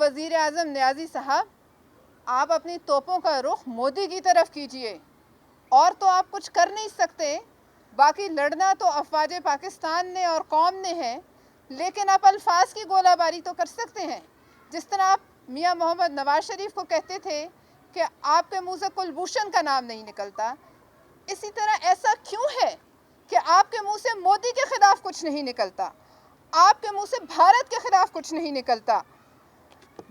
वज़ीर आज़म नियाज़ी साहब, आप अपनी तोपों का रुख मोदी की तरफ कीजिए, और तो आप कुछ कर नहीं सकते। बाकी लड़ना तो अफ़वाज पाकिस्तान ने और कौम ने है, लेकिन आप अल्फाज की गोलाबारी तो कर सकते हैं। जिस तरह आप मियाँ मोहम्मद नवाज शरीफ को कहते थे कि आपके मुंह से कुलभूषण का नाम नहीं निकलता, इसी तरह ऐसा क्यों है कि आपके मुंह से मोदी के खिलाफ कुछ नहीं निकलता, आपके मुंह से भारत के खिलाफ कुछ नहीं निकलता।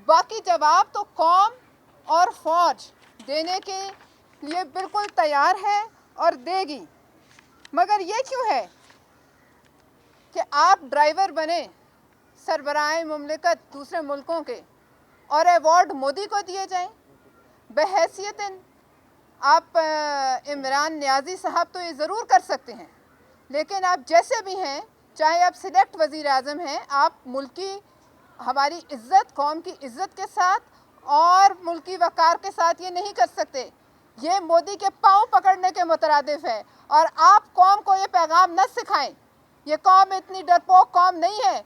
बाकी जवाब तो कौम और फौज देने के लिए बिल्कुल तैयार है और देगी। मगर ये क्यों है कि आप ड्राइवर बने सरबराह मुमलिकत दूसरे मुल्कों के और अवार्ड मोदी को दिए जाएं? बहैसियत आप इमरान नियाज़ी साहब तो ये ज़रूर कर सकते हैं, लेकिन आप जैसे भी हैं, चाहे आप सिलेक्ट वज़ीर आज़म हैं, आप मुल्की हमारी इज़्ज़त, कौम की इज़्ज़त के साथ और मुल्की वक़ार के साथ ये नहीं कर सकते। ये मोदी के पाँव पकड़ने के मुतरादिफ है, और आप कौम को ये पैगाम न सिखाएं। ये कौम इतनी डरपोक कौम नहीं है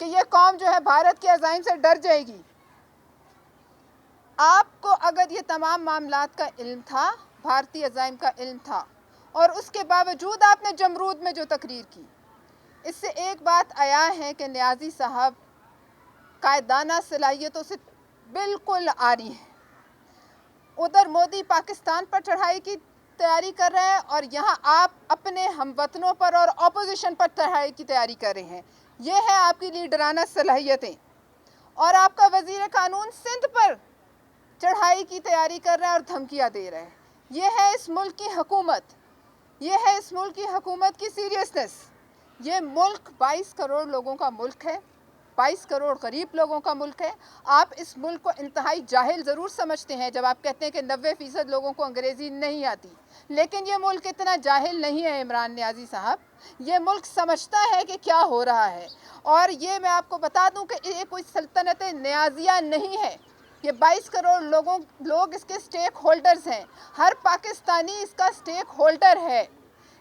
कि ये कौम जो है भारत के अज़ाइम से डर जाएगी। आपको अगर ये तमाम मामलात का इल्म था, भारतीय अज़ाइम का इल्म था, और उसके बावजूद आपने जमरूद में जो तकरीर की, इससे एक बात आया है कि नियाज़ी साहब कायदाना सलाहियतों से बिल्कुल आरी हैं। उधर मोदी पाकिस्तान पर चढ़ाई की तैयारी कर रहे हैं, और यहाँ आप अपने हमवतनों पर और अपोजिशन पर चढ़ाई की तैयारी कर रहे हैं। ये है आपकी लीडराना सलाहियतें। और आपका वज़ीर कानून सिंध पर चढ़ाई की तैयारी कर रहा है और धमकियाँ दे रहा है। ये है इस मुल्क की हुकूमत, ये है इस मुल्क की हुकूमत की सीरियसनेस। ये मुल्क 22 करोड़ लोगों का मुल्क है, 22 करोड़ गरीब लोगों का मुल्क है। आप इस मुल्क को इंतहाई जाहिल ज़रूर समझते हैं जब आप कहते हैं कि 90% लोगों को अंग्रेज़ी नहीं आती, लेकिन ये मुल्क इतना जाहिल नहीं है इमरान नियाज़ी साहब। ये मुल्क समझता है कि क्या हो रहा है, और ये मैं आपको बता दूं कि ये कोई सल्तनत नियाज़िया नहीं है। ये 22 करोड़ लोग इसके स्टेक होल्डर्स हैं। हर पाकिस्तानी इसका स्टेक होल्डर है,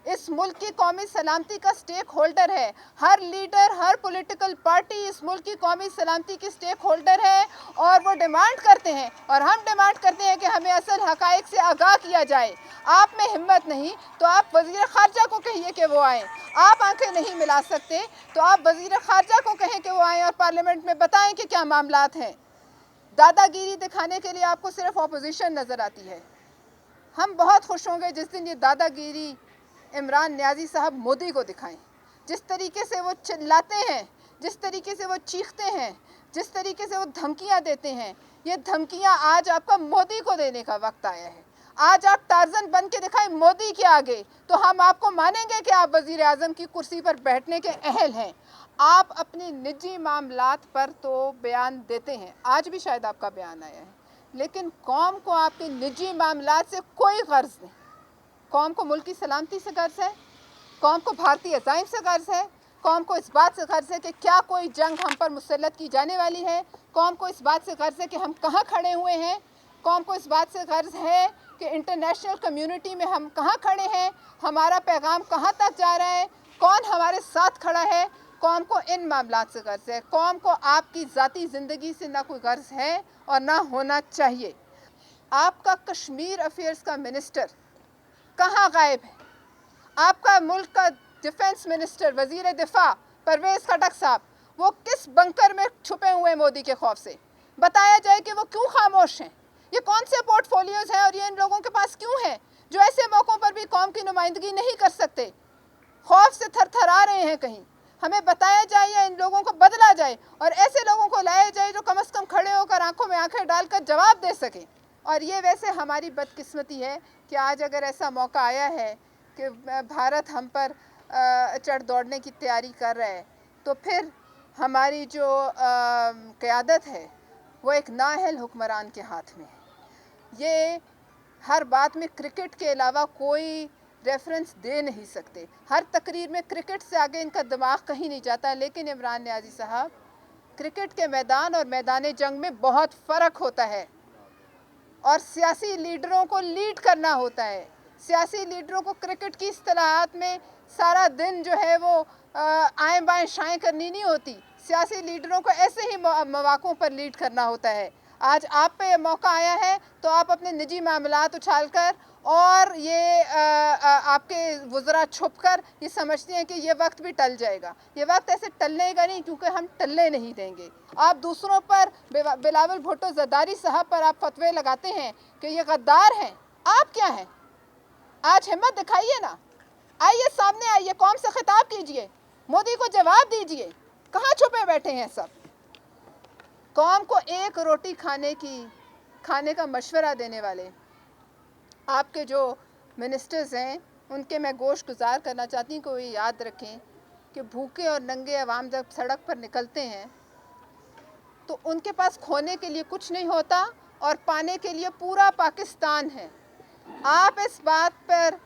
इस मुल्क की कौमी सलामती का स्टेक होल्डर है। हर लीडर, हर पॉलिटिकल पार्टी इस मुल्क की कौमी सलामती की स्टेक होल्डर है, और वो डिमांड करते हैं, और हम डिमांड करते हैं कि हमें असल हक़ाइक़ से आगाह किया जाए। आप में हिम्मत नहीं तो आप वज़ीर ख़ारजा को कहिए कि वो आएँ। आप आंखें नहीं मिला सकते तो आप वज़ीर ख़ारजा को कहें कि वो आएँ और पार्लियामेंट में बताएं कि क्या मामलात हैं। दादागिरी दिखाने के लिए आपको सिर्फ अपोजिशन नज़र आती है। हम बहुत खुश होंगे जिस दिन ये दादागिरी इमरान नियाज़ी साहब मोदी को दिखाएं। जिस तरीके से वो चिल्लाते हैं, जिस तरीके से वो चीखते हैं, जिस तरीके से वो धमकियां देते हैं, ये धमकियां आज आपका मोदी को देने का वक्त आया है। आज आप टार्जन बन के दिखाएं मोदी के आगे, तो हम आपको मानेंगे कि आप वज़ीर आज़म की कुर्सी पर बैठने के अहल हैं। आप अपनी निजी मामलात पर तो बयान देते हैं, आज भी शायद आपका बयान आया है, लेकिन कौम को आपके निजी मामलात से कोई गर्ज नहीं। कौम को मुल्क की सलामती से गर्ज है, कौम को भारतीय अज़ाइम से गर्ज है, कौम को इस बात से गर्ज है कि क्या कोई जंग हम पर मुसल्लत की जाने वाली है, कौम को इस बात से गर्ज है कि हम कहाँ खड़े हुए हैं, कौम को इस बात से गर्ज है कि इंटरनेशनल कम्युनिटी में हम कहाँ खड़े हैं, हमारा पैगाम कहाँ तक जा रहा है, कौन हमारे साथ खड़ा है। कौम को इन मामलात से गर्ज है। कौम को आपकी ज़ाती ज़िंदगी से ना कोई गर्ज है और ना होना चाहिए। आपका कश्मीर अफेयर्स का मिनिस्टर कहाँ गायब है? आपका मुल्क का डिफेंस मिनिस्टर, वज़ीर दिफा परवेज़ खटक साहब, वो किस बंकर में छुपे हुए हैं मोदी के खौफ से? बताया जाए कि वो क्यों खामोश हैं। ये कौन से पोर्टफोलियोज़ हैं और ये इन लोगों के पास क्यों हैं जो ऐसे मौक़ों पर भी कौम की नुमाइंदगी नहीं कर सकते, खौफ से थरथरा रहे हैं। कहीं हमें बताया जाए या इन लोगों को बदला जाए और ऐसे लोगों को लाया जाए जो कम अज़ कम खड़े होकर आंखों में आंखें डालकर जवाब दे सकें। और ये वैसे हमारी बदकिस्मती है कि आज अगर ऐसा मौका आया है कि भारत हम पर चढ़ दौड़ने की तैयारी कर रहा है, तो फिर हमारी जो क़यादत है वो एक नाअहल हुक्मरान के हाथ में है। ये हर बात में क्रिकेट के अलावा कोई रेफरेंस दे नहीं सकते। हर तकरीर में क्रिकेट से आगे इनका दिमाग कहीं नहीं जाता। लेकिन इमरान नियाज़ी साहब, क्रिकेट के मैदान और मैदान जंग में बहुत फ़र्क होता है, और सियासी लीडरों को लीड करना होता है। सियासी लीडरों को क्रिकेट की इस्तिलाहात में सारा दिन जो है वो आएँ बाएँ शाएँ करनी नहीं होती। सियासी लीडरों को ऐसे ही मौक़ों पर लीड करना होता है। आज आप पे मौका आया है तो आप अपने निजी मामलात उछालकर और ये आपके वज़रा छुप कर ये समझते हैं कि ये वक्त भी टल जाएगा। ये वक्त ऐसे टलने का नहीं, क्योंकि हम टलने नहीं देंगे। आप दूसरों पर, बिलावल भुट्टो ज़रदारी साहब पर आप फतवे लगाते हैं कि ये गद्दार हैं। आप क्या हैं? आज हिम्मत दिखाइए ना, आइए सामने आइए, कौम से खिताब कीजिए, मोदी को जवाब दीजिए। कहाँ छुपे बैठे हैं सब? कौम को एक रोटी खाने का मशवरा देने वाले आपके जो मिनिस्टर्स हैं, उनके मैं गोश गुजार करना चाहती हूँ कि वो याद रखें कि भूखे और नंगे अवाम जब सड़क पर निकलते हैं तो उनके पास खोने के लिए कुछ नहीं होता और पाने के लिए पूरा पाकिस्तान है। आप इस बात पर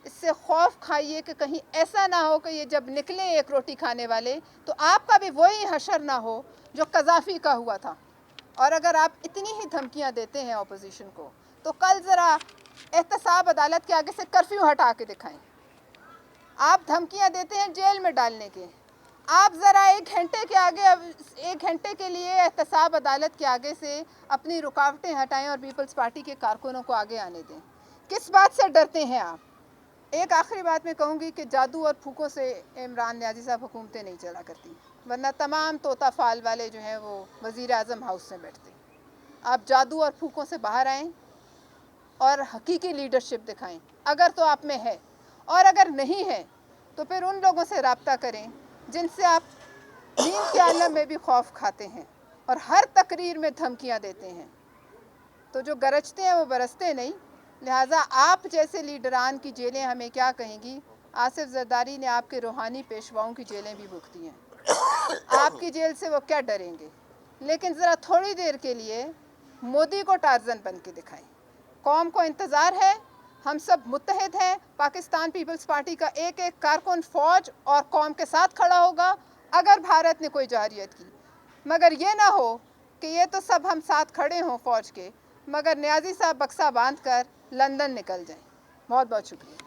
इससे खौफ खाइए कि कहीं ऐसा ना हो कि ये जब निकले एक रोटी खाने वाले तो आपका भी वही हशर ना हो जो कज़ाफ़ी का हुआ था। और अगर आप इतनी ही धमकियां देते हैं अपोजिशन को, तो कल ज़रा एहतसाब अदालत के आगे से कर्फ्यू हटा के दिखाएं। आप धमकियां देते हैं जेल में डालने के, आप ज़रा एक घंटे के लिए एहतसाब अदालत के आगे से अपनी रुकावटें हटाएं और पीपल्स पार्टी के कारकुनों को आगे आने दें। किस बात से डरते हैं आप? एक आखिरी बात मैं कहूँगी कि जादू और फूकों से इमरान न्याज़ी साहब हुकूमतें नहीं चला करती, वरना तमाम तोता फाल वाले जो हैं वो वज़ीर आज़म हाउस में बैठते। आप जादू और फूकों से बाहर आएँ और हकीकी लीडरशिप दिखाएं, अगर तो आप में है, और अगर नहीं है तो फिर उन लोगों से रब्ता करें जिनसे आप नींद के आलम में भी खौफ खाते हैं और हर तकरीर में धमकियां देते हैं। तो जो गरजते हैं वो बरसते नहीं, लिहाजा आप जैसे लीडरान की जेलें हमें क्या कहेंगी? आसिफ ज़रदारी ने आपके रूहानी पेशवाओं की जेलें भी भुगती हैं, आपकी जेल से वो क्या डरेंगे? लेकिन ज़रा थोड़ी देर के लिए मोदी को टार्ज़न बन के दिखाएं। कौम को इंतज़ार है, हम सब मुत्तहिद हैं। पाकिस्तान पीपल्स पार्टी का एक एक कारकुन फ़ौज और कौम के साथ खड़ा होगा अगर भारत ने कोई जारियत की। मगर ये ना हो कि ये तो सब हम साथ खड़े हों फ़ौज के, मगर न्याज़ी साहब बक्सा बांध कर लंदन निकल जाएं। बहुत बहुत शुक्रिया।